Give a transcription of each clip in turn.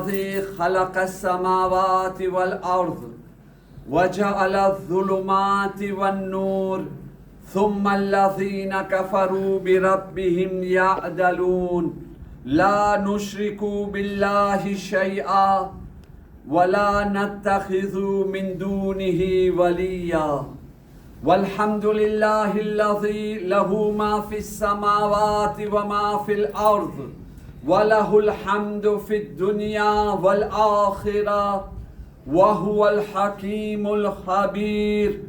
الذي خلق السماوات والأرض وجعل الظلمات والنور ثم الذين كفروا بربهم يعدلون لا نشرك بالله شيئا ولا نتخذ من دونه وليا والحمد لله الذي له ما في السماوات وما في الأرض وله الحمد في الدنيا والآخرة وهو الحكيم الخبير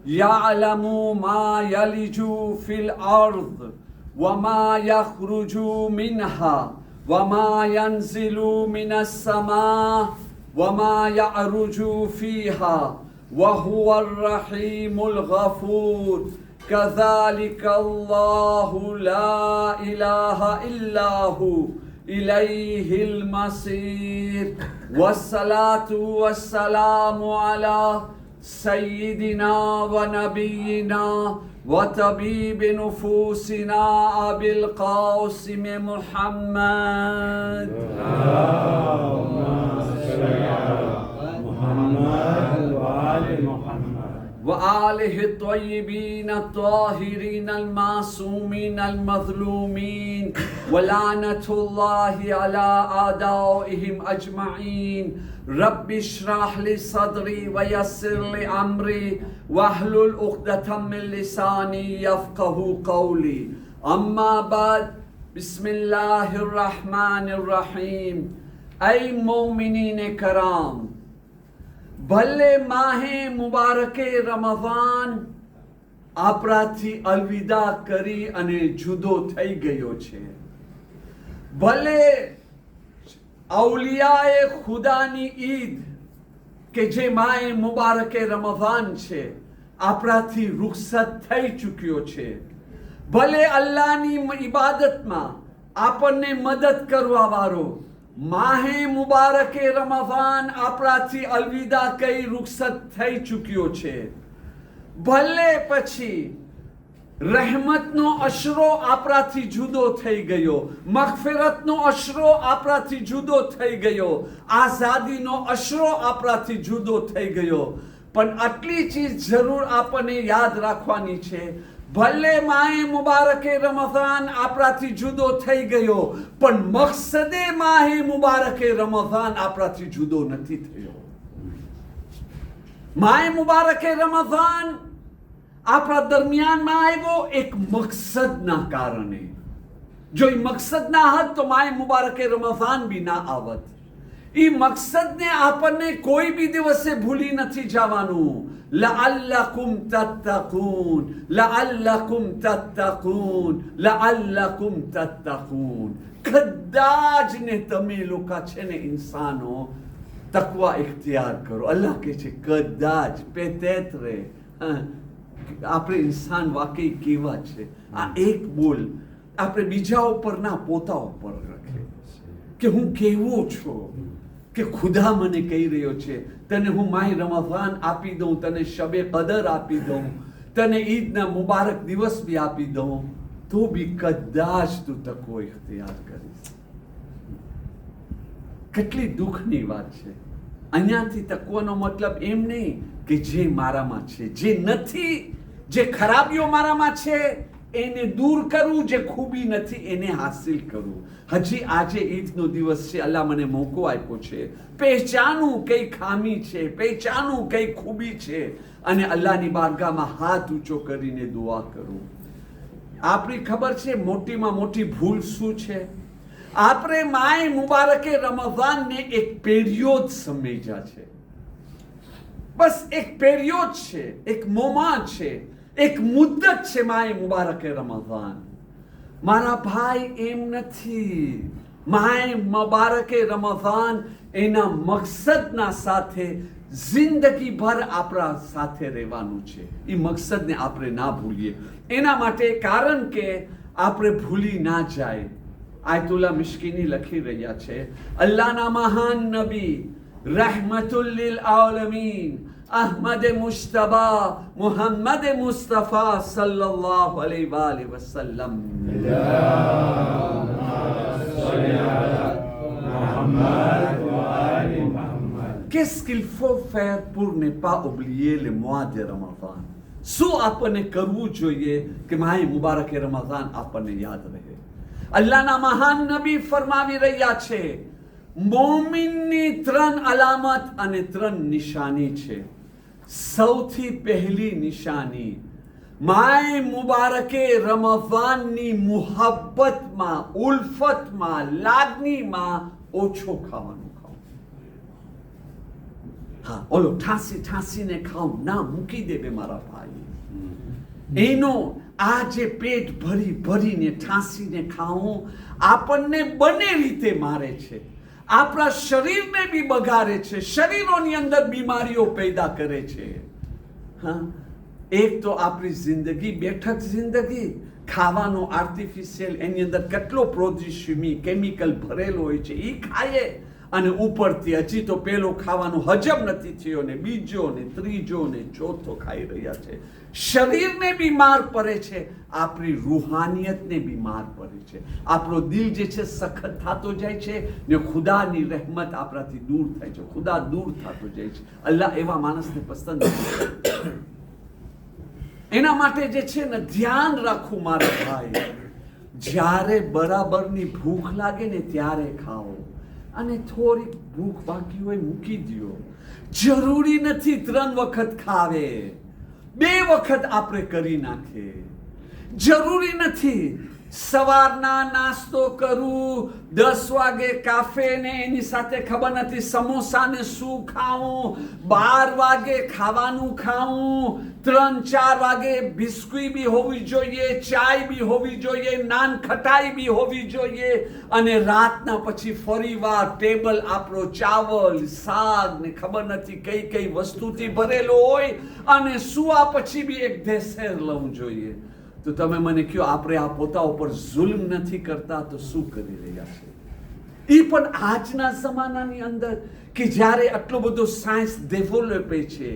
يعلم ما يلج في الأرض وما يخرج منها وما ينزل من السماء وما يعرج فيها وهو الرحيم الغفور كذلك الله لا إله إلا هو إليه المصير والصلاة والسلام على سيدنا ونبينا وطبيب نفوسنا أبي القاسم محمد وآله الطيبين الطاهرين المعصومين المظلومين ولعنة الله على أعدائهم أجمعين رب اشرح لي صدري ويسر لي أمري واحلل عقدة من لساني يفقه قولي أما بعد بسم الله الرحمن الرحيم أي مومنين کرام ભલે માહે મુબારકે રમઝાન આપણાથી અલવિદા કરી અને જુદો થઈ ગયો છે ભલે અવલિયાએ ખુદાની ઈદ કે જે માહે મુબારકે રમઝાન છે આપણાથી રૂખસત થઈ ચૂક્યો છે ભલે અલ્લાહની ઇબાદતમાં આપણને મદદ કરવા વાળો માહે મુબારકે રમઝાન આપણાથી અલવિદા કઈ રૂખસત થઈ ચૂક્યો છે ભલે પછી રહેમતનો અશરો આપણાથી જુદો થઈ ગયો મગફિરતનો અશરો આપણાથી જુદો થઈ ગયો આઝાદીનો અશરો આપણાથી જુદો થઈ ગયો પણ આટલી ચીજ જરૂર આપણને યાદ રાખવાની છે ભલે માહે મુબારકે રમઝાન આપણાથી જુદો થઈ ગયો પણ મકસદે માહે મુબારકે રમઝાન આપણાથી જુદો નથી થયો માહે મુબારકે રમઝાન આપણા દરમિયાનમાં આવ્યો એક મકસદના કારણે જો એ મકસદ ના હોત તો માહે મુબારકે રમઝાન બી ના આવત એ મકસદને આપણને કોઈ બી દિવસે ભૂલી નથી જવાનું لعلكم تتقون لعلكم تتقون لعلكم تتقون કદાચ ને તમે લોકો છે ને ઇન્સાનો તકવા ઇખ્તિયાર કરો અલ્લાહ કહે છે કદાચ પેતેત્રે આપણે ઇન્સાન વાકઈ કેવા છે આ એક બોલ આપણે બીજા ઉપર ના પોતા ઉપર રાખે કે હું કેવો છું કે ખુદા મને કહી રહ્યો છે તને હું માહે રમઝાન આપી દઉં તને શબે કદર આપી દઉં તને ઈદના મુબારક દિવસ બી આપી દઉં તો બી કદાચ તું તકવો ઇખ્તિયાર કરીશ કેટલી દુઃખની વાત છે અહીંયાથી તકવાનો મતલબ એમ નહીં કે જે મારામાં છે જે નથી જે ખરાબીઓ મારામાં છે એને દૂર કરવું જે ખૂબી નથી એને હાસિલ કરવું હજી આજે ઈદનો દિવસ છે અલ્લાહ મને મોકો આપ્યો છે પહેચાનું કઈ ખામી છે પહેચાનું કઈ ખૂબી છે અને અલ્લાહની બારગાહમાં હાથ ઊંચો કરીને દુઆ કરું આપણી ખબર છે મોટીમાં મોટી ભૂલ શું છે આપણે માય મુબારકે રમઝાનને એક પેરિયોડ સમજ્યા છે બસ એક પેરિયોડ છે એક મોમાં છે એક મુદ્દત છે માય મુબારકે રમઝાન મારા ભાઈ એમ નથી માય મુબારકે રમઝાન એના મકસદના સાથે જિંદગી ભર આપણા સાથે રહેવાનું છે એ મકસદને આપણે ના ભૂલીએ એના માટે કારણ કે આપણે ભૂલી ના જાય આયતુલ્લા મિશ્કીની લખી રહ્યા છે અલ્લાહના મહાન નબી રહેમતુલ લિલ આલમીન अहमद मुश्तबा मोहम्मद मुस्तफ़ा सल्लल्लाहु अलैहि वसल्लम qu'est-ce qu'il faut faire pour ne pas oublier le mois de Ramadan? શું આપણને કરવું જોઈએ કે માહે મુબારકે રમઝાન આપણને યાદ રહે? અલ્લાહના મહાન નબી ફરમાવી રહ્યા છે, મોમિનની 3 અલામત અને 3 નિશાની છે. સૌથી પહેલી નિશાની માય મુબારકે રમઝાનની મુહબ્બતમાં, ઉલ્ફતમાં, લાગણીમાં ઓછો ખાવાનું. હા, ઓલો ઠાંસી ઠાંસીને ખાવ ના, મૂકી દેવે મારા ભાઈ. એનો આ જે પેટ ભરી ભરીને ઠાંસીને ખાવું આપણને બંને રીતે મારે છે. આપણા શરીરને બી બગાડે છે, શરીરોની અંદર બીમારીઓ પેદા કરે છે. હા, એક તો આપણી જિંદગી બેઠક જિંદગી, ખાવાનો આર્ટિફિશિયલ, એની અંદર કેટલો પ્રોડ્યુસમી કેમિકલ ભરેલો હોય છે, એ ખાઈએ અને ઉપરથી હજી તો પેલો ખાવાનું હજમ નથી થયો ને બીજો ને ત્રીજો ને ચોથો ખાઈ રહ્યા છે. શરીરને બીમાર પડે છે, આપણી રૂહાનિયતને બીમાર પડે છે. આપણો દિલ જે છે સખત થતો જાય છે ને ખુદાની રહેમત આપણાથી દૂર થાય છે, ખુદા દૂર થતો જાય છે. અલ્લાહ એવા માણસને પસંદ નથી. એના માટે જે છે ને ધ્યાન રાખવું મારા ભાઈ, જ્યારે બરાબરની ભૂખ લાગે ને ત્યારે ખાઓ, અને થોડીક ભૂખ બાકી હોય મૂકી દો. જરૂરી નથી 3 વખત ખાવે, 2 વખત આપણે કરી નાખે. જરૂરી નથી સવારના નાસ્તો કરું, 10 વાગે કાફે ને એની સાથે ખબર નથી સમોસા ને શું ખાવું, 12 વાગે ખાવાનું ખાવું, 3-4 વાગે બિસ્કુટ બી હોવી જોઈએ, ચાય બી હોવી જોઈએ, નાન ખટાઈ બી હોવી જોઈએ, અને રાતના પછી ફરીવાર ટેબલ આપણો ચાવલ શાક ને ખબર નથી કઈ કઈ વસ્તુથી ભરેલો હોય, અને સુવા પછી બી એક દેશેર લવું જોઈએ. તો તમે મને કહો, આપણે આ પોતા ઉપર જુલ્મ નથી કરતા તો શું કરી રહ્યા છે? એ પણ આજના જમાનાની અંદર કે જ્યારે આટલો બધો સાયન્સ ડેવલપ છે,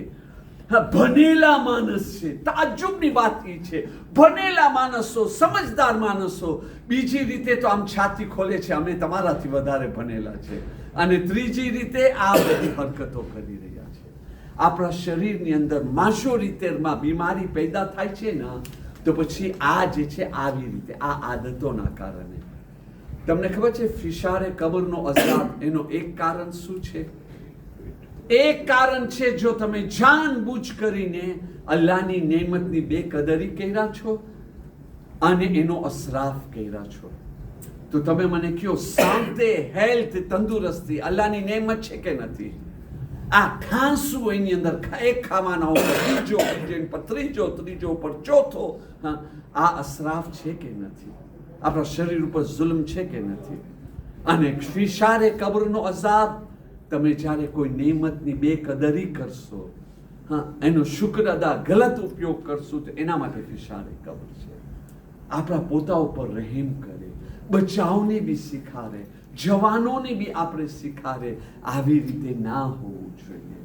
ભણેલા માણસ છે, તાજુબની વાત એ છે, ભણેલા માણસો, સમજદાર માણસો બીજી રીતે તો આમ છાતી ખોલે છે, અમે તમારાથી વધારે ભણેલા છે, અને ત્રીજી રીતે આ બધી હરકતો કરી રહ્યા છે. આપણા શરીરની અંદર માજોરિટીમાં બીમારી પેદા થાય છે ને, તો પછી આ જે છે આવી રીતે આ આદતોના કારણે. તમને ખબર છે ફિશારે કબરનો અઝાબ, એનો એક કારણ શું છે? એક કારણ છે, જો તમે જાનબૂઝ કરીને અલ્લાહની નેમતની બેકદરી કર્યા છો અને એનો અસરાફ કર્યા છો. તો તમે મને કહો, શાંતિ, હેલ્થ, તંદુરસ્તી અલ્લાહની નેમત છે કે નથી? આ ઠાંસું એની અંદર એક ખાવાના ઉપર બીજો, બીજો પર ત્રીજો, ત્રીજો ઉપર ચોથો, આ અસરાફ છે કે નથી? આપણા શરીર ઉપર જુલ્મ છે કે નથી? અને ફિશારે કબરનો અઝાબ, તમે જ્યારે કોઈ નેમતની બેકદરી કરશો, એનો શુક્ર અદા ગલત ઉપયોગ કરશો, તો એના માટે ફિશારે કબર છે. આપણા પોતા ઉપર રહેમ કરે, બચાવને બી શીખાડે, જવાનોને બી આપણે શીખાડે, આવી રીતે ના હોવું જોઈએ.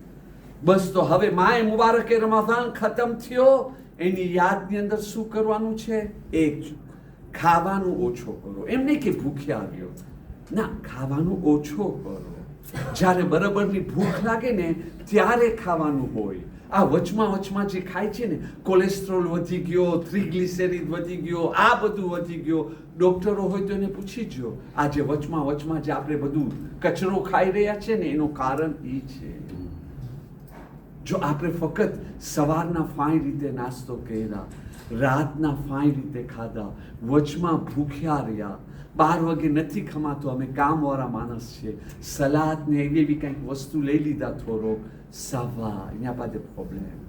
બસ તો હવે માય મુબારકે રમઝાન ખતમ થયો, એની યાદની અંદર શું કરવાનું છે? એક, ખાવાનું ઓછો કરો. એમ નહીં કે ભૂખ્યા આવ્યો, ના, ખાવાનું ઓછો કરો. જ્યારે બરાબરની ભૂખ લાગે ને ત્યારે ખાવાનું હોય. આ વચમાં જે ખાય છે ને, કોલેસ્ટ્રોલ વધી ગયો, ટ્રિગ્લિસેરિડ વધી ગયો, આ બધું વધી ગયો. ડોક્ટરો હોય તો એને પૂછી જો, આ જે વચમાં જે આપણે બધું કચરો ખાઈ રહ્યા છે ને, એનું કારણ એ છે. જો આપણે ફક્ત સવારના ફાઇન રીતે નાસ્તો કર્યા, રાતના ફાઇન રીતે ખાધા, વચમાં ભૂખ્યા રહ્યા, 12 વાગે નથી ખમાતો, અમે કામવાળા માણસ છે, સલાદ ને એવી કંઈક વસ્તુ લઈ લીધા થોડોક, સવા એના પાસે પ્રોબ્લેમ.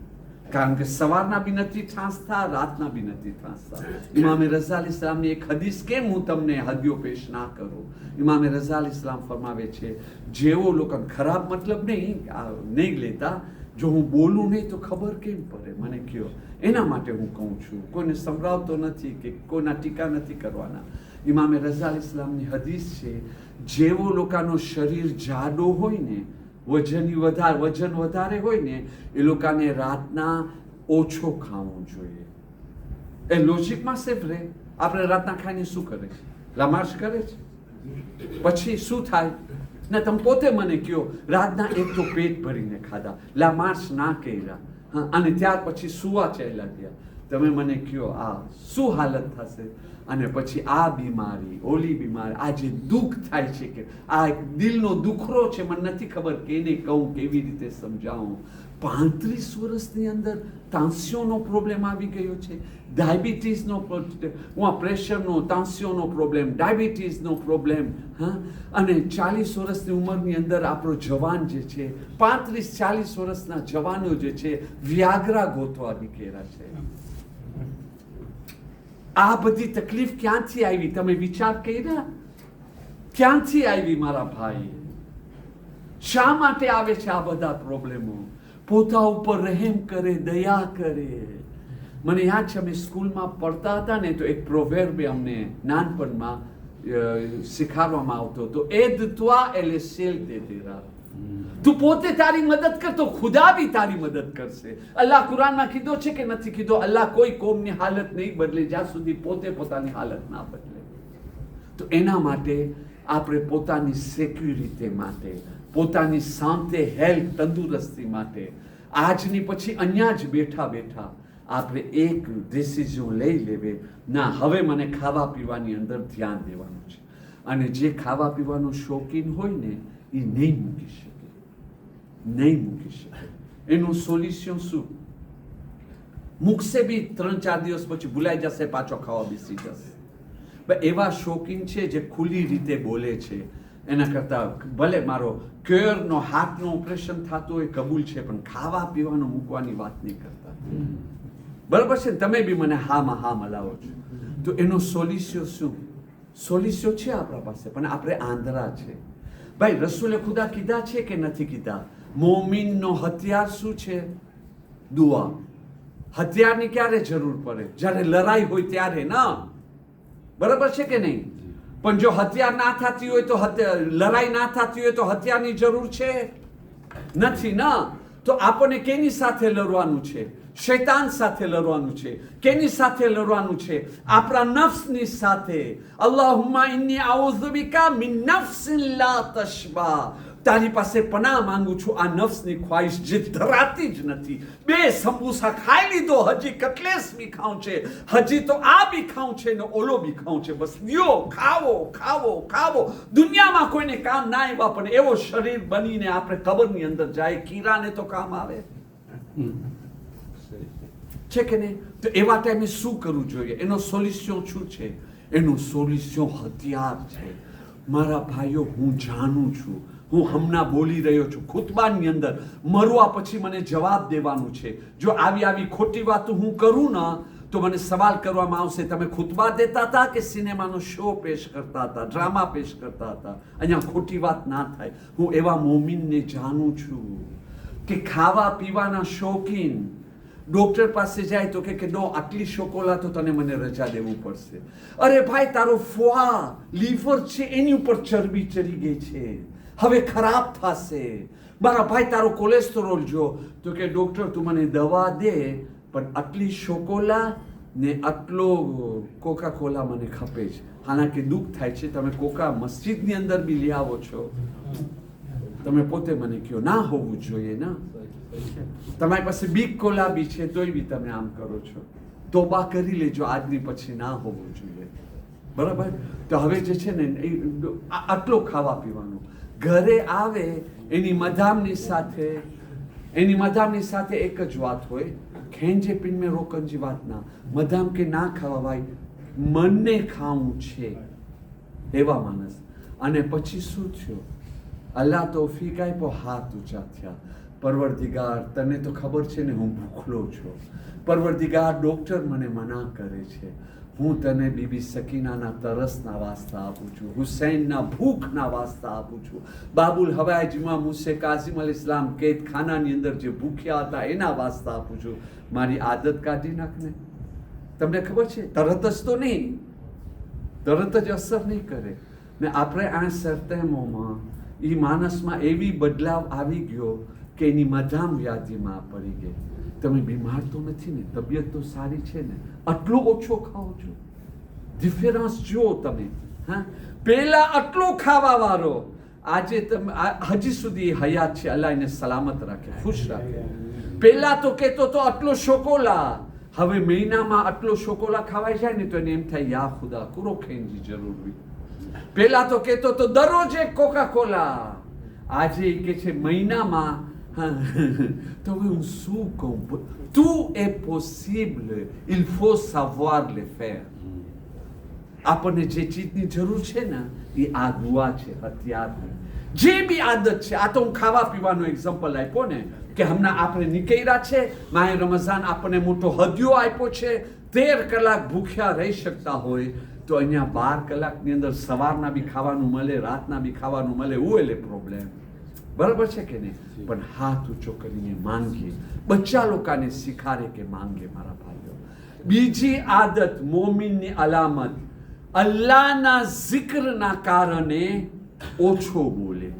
કારણ કે સવારના બી નથી ઠાંસતા, રાતના બી નથી ઠાંસતા. ઇમામે રઝા અલ ઇસ્લામની એક હદીસ કેમ હું તમને હદીઓ પેશ ના કરું? ઇમામે રઝા અલ ઇસ્લામ ફરમાવે છે, જેવો લોકો ખરાબ મતલબ નહીં લેતા, જો હું બોલું નહીં તો ખબર કેમ પડે મને કહો, એના માટે હું કહું છું. કોઈને સંભળાવતો નથી કે કોઈના ટીકા નથી કરવાના. ઇમામે રઝા અલ ઇસ્લામની હદીસ છે, જેવો લોકોનો શરીર જાડો હોય ને, વજન વધારે હોય ને, એ લોકોને રાતના ઓછો ખાવું જોઈએ. એ લોજિકમાં સેફ રહે. આપણે રાતના ખાઈને શું કરે છે? લમાશ કરે છે. પછી શું થાય? ને તમે પોતે મને કહો રાતના એક તો પેટ ભરીને ખાધા, લા માર્ચ ના કર્યા, હા, અને ત્યાર પછી સુવા ચાલ્યા ગયા. તમે મને કહો આ શું હાલત થશે? અને પછી આ બીમારી, ઓલી બીમારી, આ જે દુઃખ થાય છે કે આ એક દિલનો દુખરો છે, મને નથી ખબર કેને કહું, કેવી રીતે સમજાવું. 35 વર્ષની અંદર તાંસિયોનો પ્રોબ્લેમ આવી ગયો છે, ડાયાબિટીસનો પ્રેશરનો, તાંસિયોનો પ્રોબ્લેમ, ડાયાબિટીસનો પ્રોબ્લેમ, હા, અને 40 વર્ષની ઉંમરની અંદર આપણો જવાન જે છે, 35-40 વર્ષના જવાનો જે છે, વ્યાગ્રા ગોતવા નીકળ્યા છે. આ બધી તકલીફ ક્યાંથી આવી? તમે વિચાર કર્યા? ક્યાંથી આવી મારા ભાઈ? શા માટે આવે છે આ બધા પ્રોબ્લેમો? પોતા ઉપર રહેમ કરે, દયા કરે. મને યાદ છે અમે સ્કૂલમાં પડતા હતા ને તો એક પ્રોવેર્બ અમને નાનપણમાં શીખવાડવામાં આવતો હતો, એદ ત્વા એલે સેલ દે તેરા. તું પોતે તારી મદદ કર તો ખુદા બી તારી મદદ કરશે. અલ્લાહ કુરાનમાં કીધો છે કે નથી કીધો? અલ્લાહ કોઈ કોમની હાલત નહીં બદલે જ્યાં સુધી પોતે પોતાની હાલત ના બદલે. તો એના માટે આપણે પોતાની સિક્યુરિટી માટે, પોતાની શાંતિ, હેલ્થ, તંદુરસ્તી માટે આજની પછી અહીંયા જ બેઠા બેઠા આપણે એક ડિસિઝન લઈ લેવે, ના હવે મને ખાવા પીવાની અંદર ધ્યાન દેવાનું છે. અને જે ખાવા પીવાનો શોખીન હોય ને એ નહીં મૂકી શકે, નહીં મૂકી શકે. એનું સોલ્યુશન શું? મૂકશે બી 3-4 દિવસ પછી ભૂલાઈ જશે, પાછો ખાવા બેસી જશે. એવા શોખીન છે જે ખુલ્લી રીતે બોલે છે. એના કરતાં ભલે મારો ક્યોરનો હાર્ટનો ઓપરેશન થતું હોય કબૂલ છે, પણ ખાવા પીવાનું મૂકવાની વાત નહીં કરતા. બરાબર છે? તમે બી મને હામાં હા મલાવો છો. તો એનો સોલ્યુશન શું? સોલ્યુશન છે આપણા પાસે, પણ આપણે આંધળા છે. ભાઈ રસૂલે ખુદા કીધા છે કે નથી કીધા? મોમિનનો હથિયાર શું છે? દુઆ. હથિયારની ક્યારે જરૂર પડે? જ્યારે લડાઈ હોય ત્યારે ના. બરાબર છે કે નહીં? પણ જો હથિયાર ના થતી હોય તો લડાઈ ના થતી હોય તો હથિયારની જરૂર છે નથી ના. તો આપણને કેની સાથે લડવાનું છે? શૈતાન સાથે લડવાનું છે. કેની સાથે લડવાનું છે? આપણા નફ્સની સાથે. અલ્લાહુમ્મા ઇન્ની આઉઝુ બિકા મિન નફ્સિન લા તશબા. તારી પાસે પનાહ માંગુ છું આ નફ્સની ખ્વાહિશ જે ધરાતી જ નથી. 2 સમોસા ખાઈ લીધો, હજી કટલેસ બી ખાવું છે, હજી તો આ બી ખાવું છે ને ઓલો બી ખાવું છે. બસ લ્યો, ખાવો ખાવો ખાવો. દુનિયામાં કોઈને કામ ના આવ્યા પણ એવો શરીર બનીને આપણે કબરની અંદર જાય, કીરાને તો કામ આવે છે કે નહીં? તો એવા ટાઈમે શું કરવું જોઈએ? એનો સોલ્યુશન શું છે? એનું સોલ્યુશન હથિયાર છે. મારા ભાઈઓ, હું જાણું છું, હું હમણાં બોલી રહ્યો છું ખુતબાની અંદર, મરવા પછી મને જવાબ દેવાનું છે. જો આવી ખોટી વાતો હું કરું ને તો મને સવાલ કરવામાં આવશે, તમે ખુતબા દેતા હતા કે સિનેમાનો શો પેશ કરતા હતા, ડ્રામા પેશ કરતા હતા? અહીંયા ખોટી વાત ના થાય. હું એવા મોમિનને જાણું છું કે ખાવા પીવાના શોખીન ડોક્ટર પાસે જાય તો કે નો, આટલી શોકોલા તો તને મને રજા દેવું પડશે. અરે ભાઈ, તારો ફોઆ લીવર છે એની ઉપર ચરબી ચડી ગઈ છે, હવે ખરાબ થશે. મારા ભાઈ, તારો કોલેસ્ટ્રોલ જો, તો કે ડોક્ટર તું મને દવા દે પણ આટલી શોકોલા ને આટલો કોકા કોલા મને ખપે છે. હાલાકી દુઃખ થાય છે, તમે કોકા મસ્જિદની અંદર બી લઈ આવો છો, તમે પોતે મને કહો ના હોવું જોઈએ ના. તમારી પાસે બીક કોલા બી છે તોય બી તમે આમ કરો છો. તોબા કરી લેજો, આજની પછી ના હોવું જોઈએ. બરાબર? તો હવે જે છે ને આટલો ખાવા પીવાનું. ઘરે આવે એની મધામની સાથે એક જ વાત હોય, ખેંજે પીન મેં રોકનજી વાત ના. મધામ કે ના ખાવા ભાઈ, મનને ખાવું છે એવા માણસ. અને પછી શું થયું? અલ્લાહ તૌફીક આપ્યો, હાથ ઊંચા થયા. પરવરદિગાર, તને તો ખબર છે ને હું ભૂખલો છું. પરવરદિગાર, ડોક્ટર મને મના કરે છે, હું તને બીબી સકીનાના તરસના વાસ્તા આપું છું, હુસૈનના ભૂખના વાસ્તા આપું છું, બાબુલ હવાઈજમાં મુસે કાસિમ અલ ઇસ્લામ કેદખાનાની અંદર જે ભૂખ્યા હતા એના વાસ્તા આપું છું. મારી આદત કાઢી નાખને. તમને ખબર છે, તરત જ તો નહીં, તરત જ અસર નહીં કરે ને. આપણે આ સરતેમોમાં એ માણસમાં એવી બદલાવ આવી ગયો કે એની મધામ વ્યાધિમાં પડી ગઈ. તમે બીમાર તો નથી ને? તબિયત તો સારી છે ને? આટલો ઓછો ખાઓ છો? ડિફરન્સ જુઓ તમે. હા, પેલા આટલો ખાવા વાળો આજે તમે હજી સુધી હયાત છે, અલ્લાહ એને સલામત રાખે, ખુશ રાખે. પહેલા તો કહેતો તો આટલો શોકોલા, હવે મહિનામાં આટલો શોકોલા ખવાઈ જાય ને તો એને એમ થાય યા ખુદા કુરો ખેંજી જરૂર હોય. પહેલા તો કહેતો તો દરરોજ એક કોકા કોલા, આજે કે છે મહિનામાં. તો હું શું કહું? tout est possible, il faut savoir le faire. આપણને જે ચીજની જરૂર છે ને એ આ દુઆ છે, હથિયાર. જે બી આદત છે, આ તો હું ખાવા પીવાનો એક્ઝામ્પલ આપ્યો ને કે હમણાં આપણે નીકળ્યા છે, માહે રમઝાન આપણને મોટો હદિયો આપ્યો છે. 13 કલાક ભૂખ્યા રહી શકતા હોય તો અહીંયા 12 કલાકની અંદર સવારના બી ખાવાનું મળે, રાતના બી ખાવાનું મળે. એટલે પ્રોબ્લેમ બરાબર છે કે નહીં? પણ હાથ ઊંચો કરીને માંગીએ. બચ્ચા લોકોને શીખાડે કે માંગે મારા ભાઈઓ. બીજી આદત મોમિનની અલામત, અલ્લાહના zikરના કારણે ઓછો બોલે.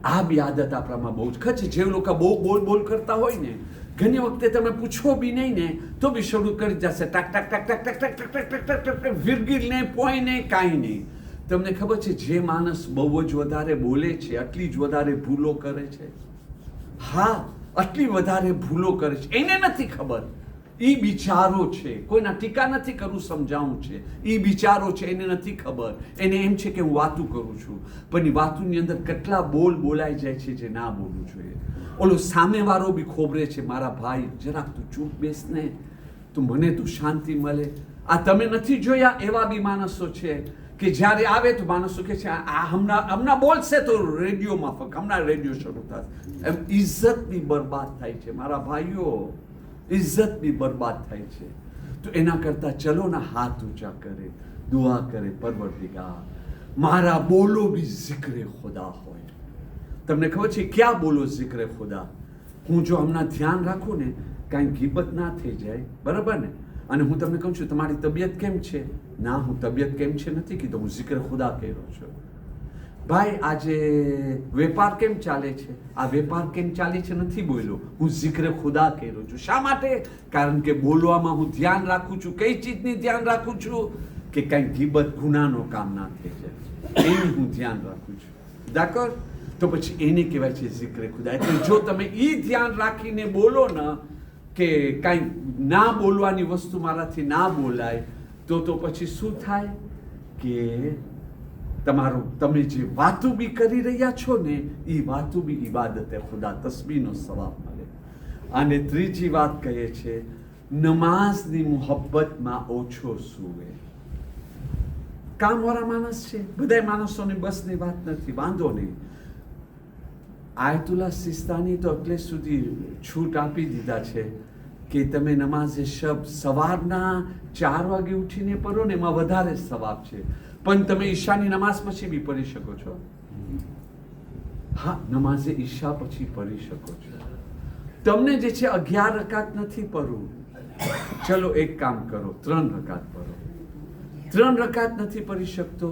આ બી આદત આપણામાં બહુ જ ખર્ચ. જે લોકો બહુ બોલ કરતા હોય ને, ઘણી વખતે તમે પૂછો બી નહીં ને તો બી શરૂ કરી જશે ટક ટક ટક ટક ટક ટક ટક ટક ટક ટક, વિરગીલ ને પોઈ ને કાંઈ નહીં. તમને ખબર છે જે માણસ બહુ જ વધારે બોલે છે આટલી જ વધારે ભૂલો કરે છે. હા, આટલી વધારે ભૂલો કરે છે, એને નથી ખબર. એ બિચારો છે, કોઈના ટીકા નથી કરું, સમજાવું છે. એ બિચારો છે, એને નથી ખબર. એને એમ છે કે હું વાતું કરું છું, પણ એ વાતુની અંદર કેટલા બોલાઈ જાય છે જે ના બોલવું જોઈએ. ઓલો સામેવાળો બી ખોબરે છે, મારા ભાઈ જરાક તું ચૂપ બેસ ને, તું મને તું શાંતિ મળે. આ તમે નથી જોયા એવા બી માણસો છે કે જ્યારે આવે તો માણસો કે છે આ હમણાં બોલશે તો રેડિયોમાં હમણાં રેડિયો શરૂ થશે. એમ ઇજ્જત બી બરબાદ થાય છે મારા ભાઈઓ, ઇજ્જત બી બરબાદ થાય છે. તો એના કરતાં ચલો ના હાથ ઊંચા કરે, દુઆ કરે, પરવરદિગાર મારા બોલો બી zikre ખુદા હોય. તમને ખબર છે ક્યાં બોલો zikre ખુદા? હું જો હમણાં ધ્યાન રાખું ને કાંઈ ગીબત ના થઈ જાય, બરાબર ને? અને હું તમને કહું છું તમારી તબિયત કેમ છે? ના, હું તબિયત કેમ છે નથી કીધું, હું zikre ખુદા કર્યો છું. ભાઈ આજે વેપાર કેમ ચાલે છે? આ વેપાર કેમ ચાલે છે નથી બોલ્યો, હું zikre ખુદા કર્યો છું. શા માટે? કારણ કે બોલવામાં હું ધ્યાન રાખું છું. કઈ ચીજની ધ્યાન રાખું છું? કે કંઈ ગીબત ગુનાનો કામ ના થઈ જાય, એની હું ધ્યાન રાખું છું. d'accord? તો પછી એને કહેવાય છે zikre ખુદા. એટલે જો તમે એ ધ્યાન રાખીને બોલો ને કે કાંઈ ના બોલવાની વસ્તુ મારાથી ના બોલાય, તો પછી શું થાય કે તમે જે વાતું બી કરી રહ્યા છો ને એ વાતું બી ઇબાદતે ખુદા, તસ્બીહનો સવાબ મળે. અને ત્રીજી વાત કહે છે નમાઝની મુહબ્બતમાં ઓછો સૂવે. કામવાળા માણસ છે, બધા માણસોની બસની વાત નથી, વાંધો નહીં. આયતુલ્લા સિસ્તાની તો એટલે સુધી છૂટ આપી દીધા છે કે તમે નમાઝે શબ સવારના 4 વાગે ઉઠીને પઢો ને એમાં વધારે સવાબ છે. પણ તમે ઈશાની નમાઝ પછી બી પઢી શકો છો. હા, નમાઝે ઈશા પછી પઢી શકો છો. તમને જે છે 11 રકાત નથી પઢવું, ચલો એક કામ કરો, 3 રકાત પઢો. 3 રકાત નથી પઢી શકતો,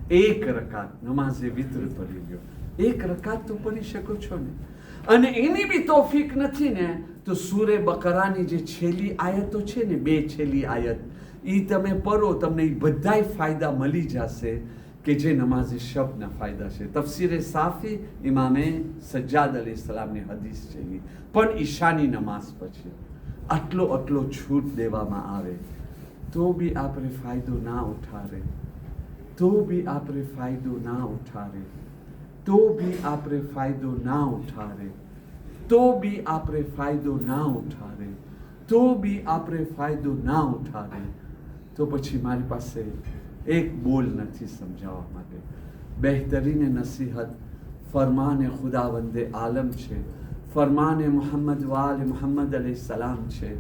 1 રકાત નમાઝે વિત્ર પઢી લ્યો. 1 રકાત તો પઢી શકો છો ને. અને એની બી તોફીક નથી ને તો સૂરે બકરાની જે છેલ્લી આયતો છે ને, 2 છેલ્લી આયત, એ તમે પઢો, તમને એ બધાય ફાયદા મળી જશે કે જે નમાઝે શબના ફાયદા છે. તફસીરે સાફી ઇમામે સજ્જાદ અલૈહિસ્સલામની હદીસ છે. પણ ઈશાની નમાઝ પછી આટલો છૂટ દેવામાં આવે તો બી આપણે ફાયદો ના ઉઠાવે, તો બી આપણે ફાયદો ના ઉઠાવે, તો બી આપણે ફાયદો ના ઉઠાવે, તો બી આપણે ફાયદો ના ઉઠાવે, તો બી આપણે ફાયદો ના ઉઠાવે, તો પછી મારી પાસે એક બોલ નથી સમજાવવા માટે. બહેતરીન નસીહત ફરમાન ખુદાવંદે આલમ છે, ફરમાન મોહમ્મદ વાલ મોહમ્મદ અલૈહિસ્સલામ છે,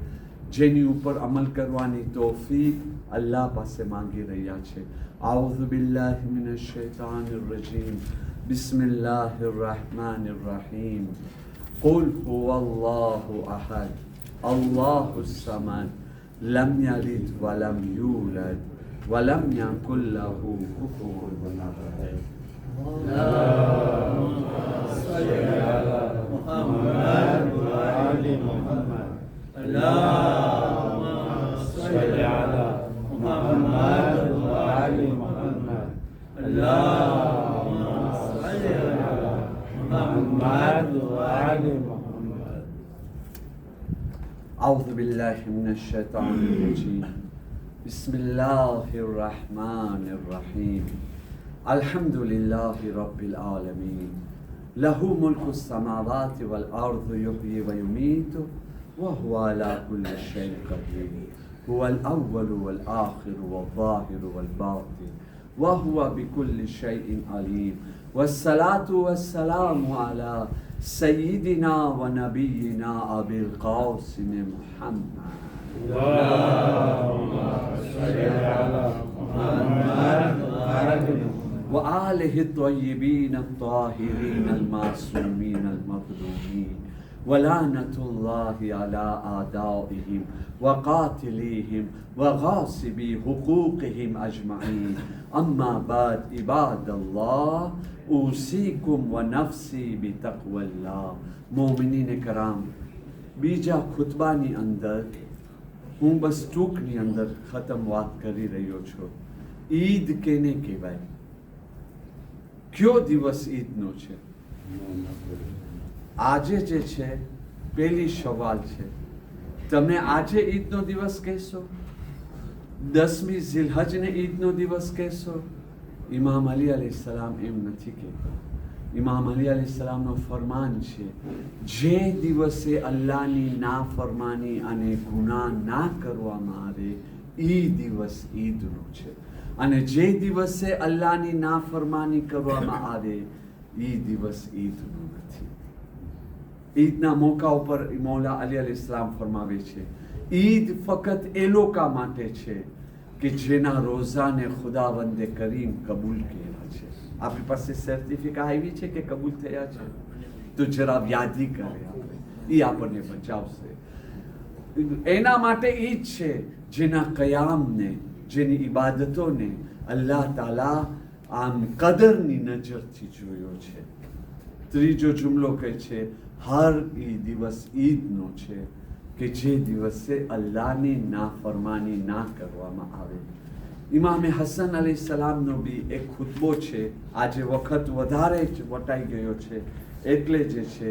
જેની ઉપર અમલ કરવાની તૌફીક અલ્લાહ પાસે માંગી રહ્યા છે. આઉઝુ બિલ્લાહિ મિનશ શૈતાનિર રજીમ, બિસ્મિલ્લાહિર રહમાનિર રહીમ. قل هو الله أحد الله الصمد لم يلد ولم يولد ولم يكن له كفوا أحد. اللهم صل على محمد وآل محمد. اللهم صل على محمد وآل محمد. اللهم محمد وآل محمد. أعوذ بالله من الشيطان الرجيم. بسم الله الرحمن الرحيم. الحمد لله رب العالمين. له ملك السماوات والأرض يحيي ويميت وهو على كل شيء قدير. هو الأول والآخر والظاهر والباطن وهو بكل شيء عليم. والصلاة والسلام على سيدنا ونبينا أبي القاسم محمد. اللهم صل على محمد وآل وآله الطيبين الطاهرين المعصومين المظلومين. ولعنة الله على أعدائهم وقاتليهم وغاصبي حقوقهم أجمعين. أما بعد عباد الله أوصيكم ونفسي بتقوى الله. મોમિનીને કરામ, બીજા ખુતબાની અંદર હું બસ ટૂંકની અંદર ખતમ વાત કરી રહ્યો છું. ઈદ કેને કહેવાય? કયો દિવસ ઈદનો છે? આજે જે છે પહેલી શવાલ છે. તમે આજે ઈદનો દિવસ કહેશો? 10મી ઝિલહજને ઈદનો દિવસ કહેશો? ઇમામ અલી અલૈહિસ્સલામ એમ નથી કહેતા. ઇમામ અલી અલૈહિસ્સલામનો ફરમાન છે, જે દિવસે અલ્લાહની નાફરમાની અને ગુનાહ ના કરવામાં આવે એ દિવસ ઈદનો છે, અને જે દિવસે અલ્લાહની નાફરમાની કરવામાં આવે એ દિવસ ઈદનો નથી. ઈદના મોકા ઉપર મૌલા અલી અલૈહિસ્સલામ ફરમાવે છે, ઈદ ફક્ત એ લોકો માટે છે કે જેના રોઝાને ખુદાવંદે કરીમ કબૂલ કર્યા છે. આપણી પાસે સર્ટિફિકેટ આવી છે કે કબૂલ થયા છે? તો જરા યાદી કરે આપણે, એ આપણને બચાવશે. એના માટે ઈદ છે જેના કયામને, જેની ઇબાદતોને અલ્લાહ તાલા આમ કદરની નજરથી જોયો છે. ત્રીજો જુમલો કહે છે, હર દિવસ ઈદનો છે કે જે દિવસે અલ્લાહની નાફરમાની ના કરવામાં આવે. ઇમામે હસન અલૈહિસ્સલામનો બી એક ખુતબો છે. આજે વખત વધારે જ વટાઈ ગયો છે, એટલે જે છે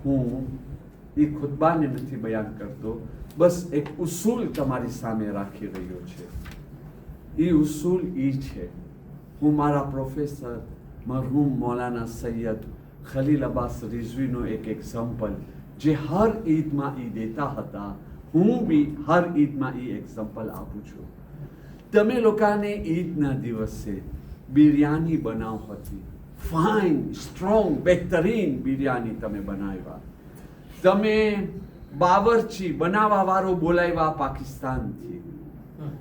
હું એ ખુતબાને નથી બયાન કરતો, બસ એક ઉસૂલ તમારી સામે રાખી રહ્યો છે. એ ઉસૂલ એ છે, હું મારા પ્રોફેસર મરહૂમ મૌલાના સૈયદ ખલીલ અબ્બાસ રિઝવીનો એક એક્ઝામ્પલ, જે હર ઈદમાં એ દેતા હતા, હું બી હર ઈદમાં એ એક્ઝામ્પલ આપું છું. તમે લોકોને ઈદના દિવસે બિરયાની બનાવ હતી, ફાઇન સ્ટ્રોંગ બહેતરીન બિરયાની તમે બનાવ્યા. તમે બાવરચી બનાવવા વાળો બોલાવ્યા પાકિસ્તાનથી,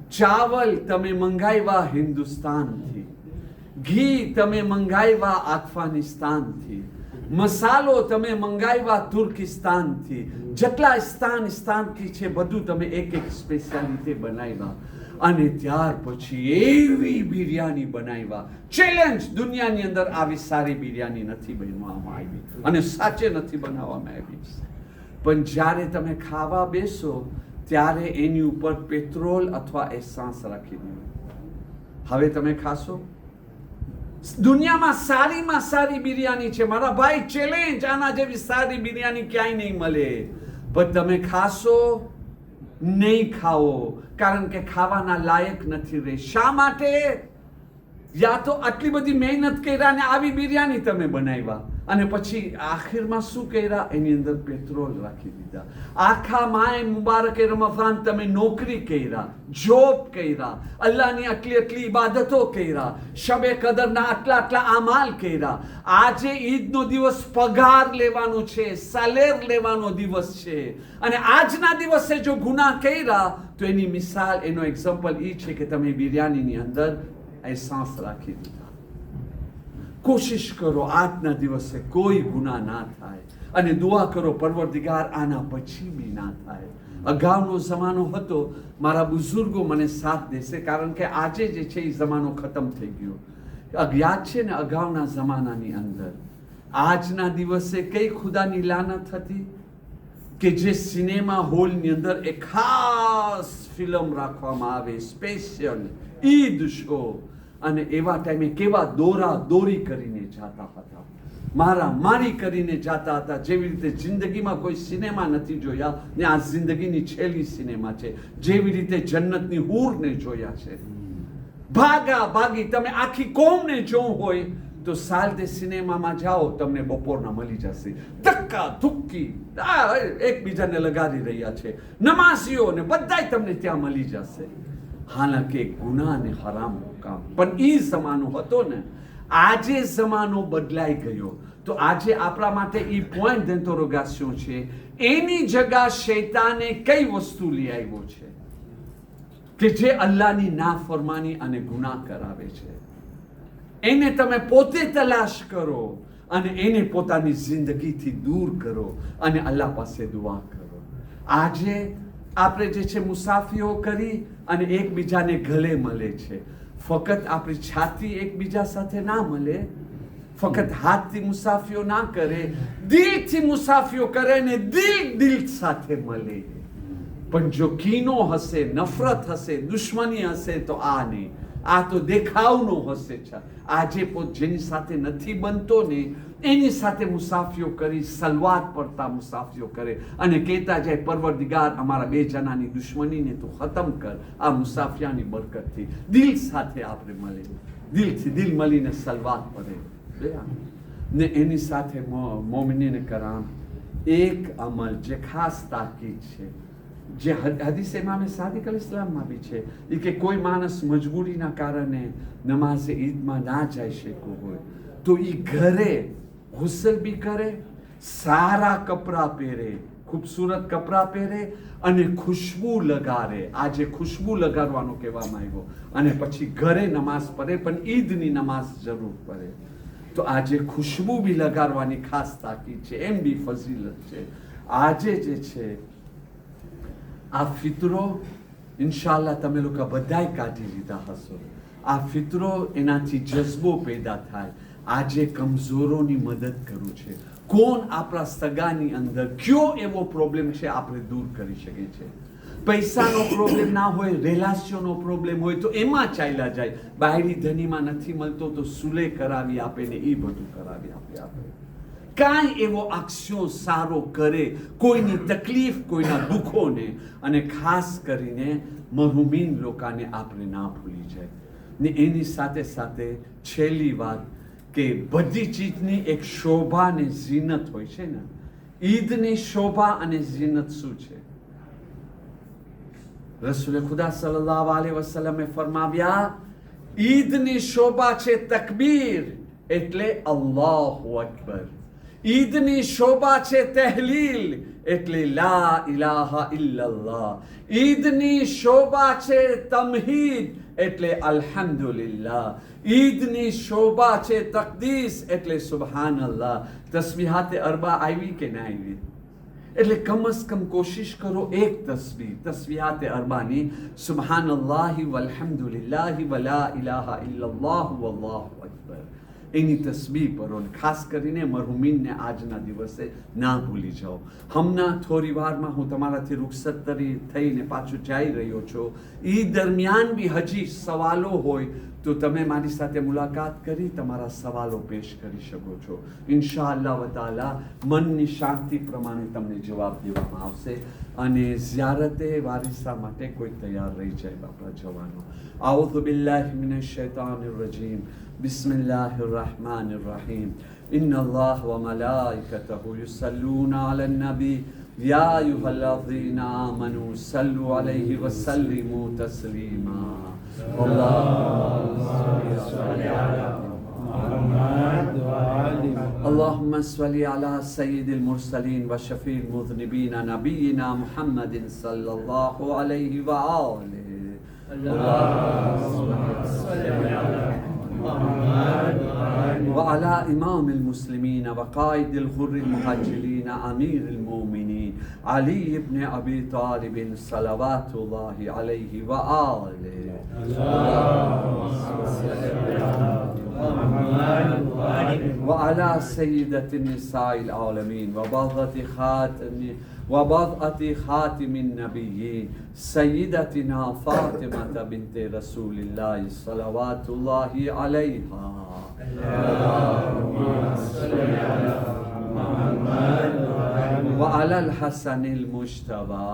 ચાવલ તમે મંગાવ્યા હિન્દુસ્તાનથી, ઘી તમે મંગાવ્યા અફઘાનિસ્તાનથી, મસાલો તમે મંગાવ્યા તુર્કિસ્તાનથી. જેટલા સ્થાનથી છે બધું તમે એક એક સ્પેશિયાલિટી બનાવ્યા, અને ત્યાર પછી એવી બિરયાની બનાવ્યા. ચેલેન્જ, દુનિયાની અંદર આવી સારી બિરયાની નથી બનાવવામાં આવી, અને સાચે નથી બનાવવામાં આવી. પણ જ્યારે તમે ખાવા બેસો ત્યારે એની ઉપર પેટ્રોલ અથવા એસાન્સ રાખી દો. હવે તમે ખાશો? દુનિયામાં સારીમાં સારી બિરયાની છે મારા ભાઈ, ચેલેન્જ, આના જેવી સારી બિરયાની ક્યાંય નહીં મળે. પણ તમે ખાશો? નહીં ખાઓ, કારણ કે ખાવાના લાયક નથી રહે. શા માટે? યા તો આટલી બધી મહેનત કર્યા ને આવી બિરયાની તમે બનાવ્યા, અને પછી આખિરમાં શું કર્યા? એની અંદર પેટ્રોલ રાખી દીધા. આખા માય મુબારક રમઝાન તમે નોકરી કર્યા, જોબ કર્યા, અલ્લાહની આટલી આટલી ઇબાદતો કર્યા, શબે કદરના આટલા આટલા આમાલ કર્યા. આજે ઈદનો દિવસ પગાર લેવાનો છે, સાલેર લેવાનો દિવસ છે, અને આજના દિવસે જો ગુનાહ કર્યા તો એની મિસાલ, એનો એક્ઝામ્પલ એ છે કે તમે બિરયાનીની અંદર એસાન્સ રાખી દીધા. કોશિશ કરો આજના દિવસે કોઈ ગુનાહ ના થાય, અને દુઆ કરો પરવરદિગાર આના પછી બી ના થાય. અગાઉનો જમાનો હતો, મારા બુઝુર્ગો મને સાથ દેશે, કારણ કે આજે જે છે એ જમાનો ખતમ થઈ ગયો. યાદ છે ને અગાઉના જમાનાની અંદર આજના દિવસે કઈ ખુદાની લાનત હતી કે જે સિનેમા હોલની અંદર એક ખાસ ફિલ્મ રાખવામાં આવે, સ્પેશિયલ ઈદ શો, અને એવા ટાઈમે કેવા દોરા દોરી કરીને જાતા હતા. મારી કરીને જાતા હતા. જેવી રીતે જિંદગીમાં કોઈ સિનેમા નથી જોયા ને આ જિંદગીની છેલ્લી સિનેમા છે, જેવી રીતે જન્નતની હૂરને જોયા છે. ભાગા ભાગી તમે આખી કોમને જોવું હોય તો સાલદે સિનેમામાં જાઓ, તમને બપોરના મળી જશે. ધક્કા ધુક્કી એકબીજાને લગાડી રહ્યા છે, નમાઝીઓ ને બધાય તમને ત્યાં મળી જશે. હાલાકી ગુનાહ ને હરામ કામ. પણ એ જમાનો હતો ને, આજે જમાનો બદલાઈ ગયો. તો આજે આપણા માટે એ પોઈન્ટ d'interrogation છે, એની જગ્યા શૈતાને કઈ વસ્તુ લઈ આવ્યો છે કે જે અલ્લાહની નાફરમાની અને ગુનાહ કરાવે છે. એને તમે પોતે તલાશ કરો અને એને પોતાની જિંદગીથી દૂર કરો અને અલ્લાહ પાસે દુઆ કરો. આજે આપણે જે છે મુસાફીઓ કરી અને એકબીજાને ગલે મળે છે. ફક્ત આપણી છાતી એકબીજા સાથે ના મળે, ફક્ત હાથથી મુસાફીઓ ના કરે, દિલથી મુસાફીઓ કરે ને દિલ સાથે મળે. પણ જો કીનો હશે, નફરત હશે, દુશ્મની હશે તો આ નહીં. આ તો દેખાવનો હશે. આજે જેની સાથે નથી બનતો ને એની સાથે મુસાફીઓ કરી, સલવાત પડતા મુસાફીઓ કરે અને કહેતા જાય પરવરદિગાર અમારા બે જણાની દુશ્મનીને તું ખતમ કર આ મુસાફિયાની બરકતથી. દિલ સાથે આપણે મળે, દિલથી દિલ મળીને સલવાત પડે ને એની સાથે મોમિનીને કરામ એક અમલ જે ખાસ તાકીદ છે, જે હદીસ ઇમામે સાદિક અલ-ઇસ્લામમાં બી છે, એ કે કોઈ માણસ મજબૂરીના કારણે નમાઝે ઈદમાં ના જઈ શકતો હોય તો એ ઘરે ગુસલ બી કરે, સારા કપડાં પહેરે, ખૂબસૂરત કપડાં પહેરે અને ખુશ્બુ લગાડે. આજે ખુશ્બુ લગાડવાનો કહેવામાં આવ્યો અને પછી ઘરે નમાઝ પડે, પણ ઈદની નમાઝ જરૂર પડે. તો આજે ખુશ્બુ બી લગાડવાની ખાસ તાકીદ છે, એમ બી ફઝીલત છે. આજે જે છે આ ફિતરો ઇન્શાલ્લાહ તમે લોકો બધાય કાઢી લીધા હશો. આ ફિતરો એનાથી જજ્બો પેદા થાય. આજે કમજોરોની મદદ કરવું છે. કોણ આપણા સગાની અંદર કયો એવો પ્રોબ્લેમ છે આપણે દૂર કરી શકીએ છીએ. પૈસાનો પ્રોબ્લેમ ના હોય, રેલાશિયોનો પ્રોબ્લેમ હોય તો એમાં ચાલ્યા જાય. બાયડી ધનીમાં નથી મળતો તો સુલે કરાવી આપે ને એ બધું કરાવી આપે. આપણે કાંઈ એવો અક્ષયો સારો કરે, કોઈની તકલીફ, કોઈના દુઃખોને, અને ખાસ કરીને મરહુમીન લોકોને આપણે ના ભૂલી જાય. ને એની સાથે સાથે છેલ્લી વાત કે બધી ચીજની એક શોભા ને ઝીનત હોય છે ને. ઈદની શોભા અને ઝીનત શું છે? રસૂલે ખુદા સલ્લલ્લાહુ અલૈહિ વસલ્લમે ફરમાવ્યા, ઈદની શોભા છે તકબીર એટલે અલ્લાહુ અકબર. ઈદની શોભા છે તહલીલ એટલે લા ઇલાહા ઇલ્લલ્લાહ. ઈદની શોભા છે તમહીદ એટલે અલ્હમ્દુલિલ્લાહ. ઈદની શોભા છે તકદીસ એટલે સુબહાનલ્લાહ. તસ્બીહાતે અરબા આવી કે ના આવી? એટલે કમ કોશિશ કરો એક તસ્બીહાતે અરબાની સુબહાનલ્લાહી વલ્હમ્દુલિલ્લાહી વલા ઇલાહા ઇલ્લલ્લાહ વલ્લાહુ અકબર. એની તસ્બીહ પરો. ખાસ કરીને મરહુમીનને આજના દિવસે ના ભૂલી જાઓ. હમણાં થોડી વારમાં હું તમારાથી રૂખસત થઈને પાછું જઈ રહ્યો છું. એ દરમિયાન બી હજી સવાલો હોય તો તમે મારી સાથે મુલાકાત કરી તમારા સવાલો પેશ કરી શકો છો. ઇન્શાઅલ્લાહ તાલા મનની શાંતિ પ્રમાણે તમને જવાબ દેવામાં આવશે. અને ઝિયારતે વારિસા માટે કોઈ તૈયાર રહી જાય બાપા જવાનો. આઉઝુ બિલ્લાહિ મિનશ શૈતાનિર રજીમ. બિસ્મિલ્લાહિર રહમાનિર રહીમ. ઇન્નલ્લાહ વ મલાઇકતહુ યુસલ્લુના અલન નબી યા અય્યુહલ્લઝીના આમનુ સલ્લુ અલૈહિ વ સલ્લિમુ તસ્લીમા. اللهم صل على سيد المرسلين وشفيع المذنبين نبينا محمد صلى الله عليه وآله. وعلى إمام المسلمين وقائد الغر المهاجرين أمير المؤمنين علي بن أبي طالب صلوات الله عليه وآله. وعلى سيدة النساء العالمين وبضعة خاتم النبيين سيدتنا فاطمة بنت رسول الله صلوات الله عليها. وعلى الحسن المجتبى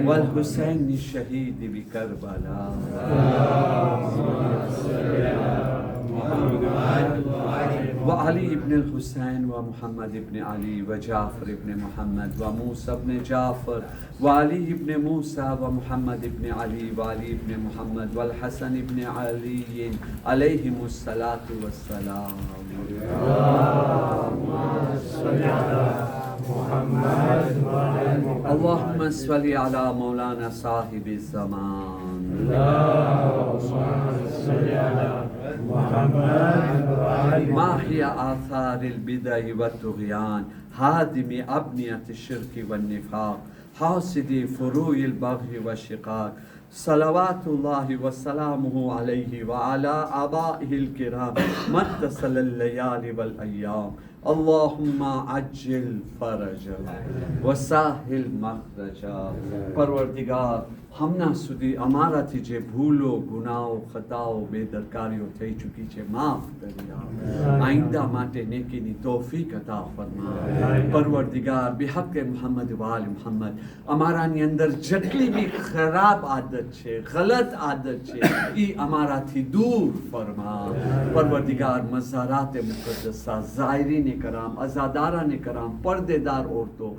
والحسين الشهيد بكربلاء وعلي بن الحسين ومحمد بن علي وجعفر بن محمد وموسى بن جعفر وعلي بن موسى ومحمد بن علي وعلي بن محمد والحسن بن علي عليهم الصلاة والسلام. اللهم صل على مولانا صاحب الزمان. ما هي آثار البدع والطغيان هادم أبنية الشرك والنفاق حاسد فروع البغي والشقاق صلوات الله وسلامه عليه وعلى آبائه الكرام ما اتصل الليالي والأيام. اللهم عجل فرجا وسهل مخرجا. परवरदिगार हमना સુધી અમારાથી જે ભૂલો ગુનાઓ ખતાઓ બેદરકારીઓ થઈ ચૂકી છે માફ કરી આપ. આઈંદા માટે નેકીની તૌફીક અતા ફરમા. પરવરદિગાર બિહક મુહમ્મદ વાલ મુહમ્મદ અમારાની અંદર જેટલી બી ખરાબ આદત છે ગલત આદત છે એ અમારાથી દૂર ફરમા. પરવરદિગાર મઝારાત મુકદ્દસા ઝાયરીને कराम अज़ादारा ने कराम पर्देदार औरतों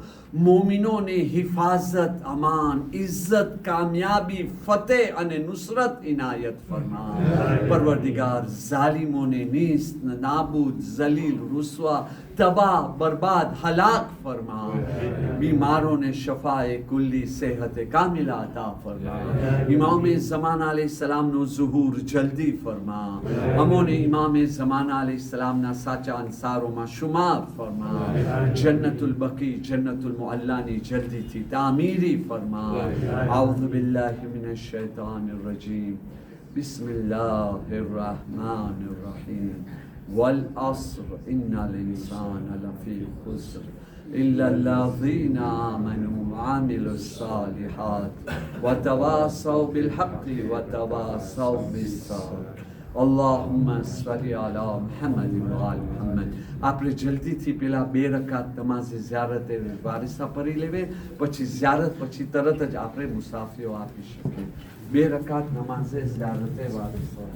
मोमिनों ने हिफाजत अमान इज्जत कामयाबी फतेह अने नुसरत इनायत फरमा. परवरदिगार जालिमों ने नीस्त नाबूद जलील रुसवा तबाह बर्बाद हलाक फरमा. बीमारों ने शफाए कुल्ली सेहत कामिला अता फरमा. इमाम ज़माना अलैहिस्सलाम नो ज़ुहूर जल्दी फरमा. हमोने इमाम ज़माना अलैहिस्सलाम ना साचा अंसारों मा शुमार फरमा. जन्नतुल बकी जन्नतुल मुअल्लानी जल्दी थी तामीरी फरमा. आऊज़ु बिल्लाहि मिनश शैतानिर रजीम. बिस्मिल्लाहिर रहमानिर रहीम. वल अस्र इन्नल इंसाना लफी खुस्र इल्ला लज़ीना आमनू वअमिलुस सालिहात वतवासौ बिल हक़्क़ि वतवासौ बिस सब्र. अल्लाहुम्मा सल्लि अला मुहम्मद व आलि मुहम्मद. આપણે જલ્દીથી પેલા 2 રકાત નમાઝે ઝિયારતે વારિસા પઢી લેવે પછી ઝિયારત પછી તરત જ આપણે મુસાફરીઓ આપી શકીએ. 2 રકાત નમાઝે ઝિયારતે વારિસા.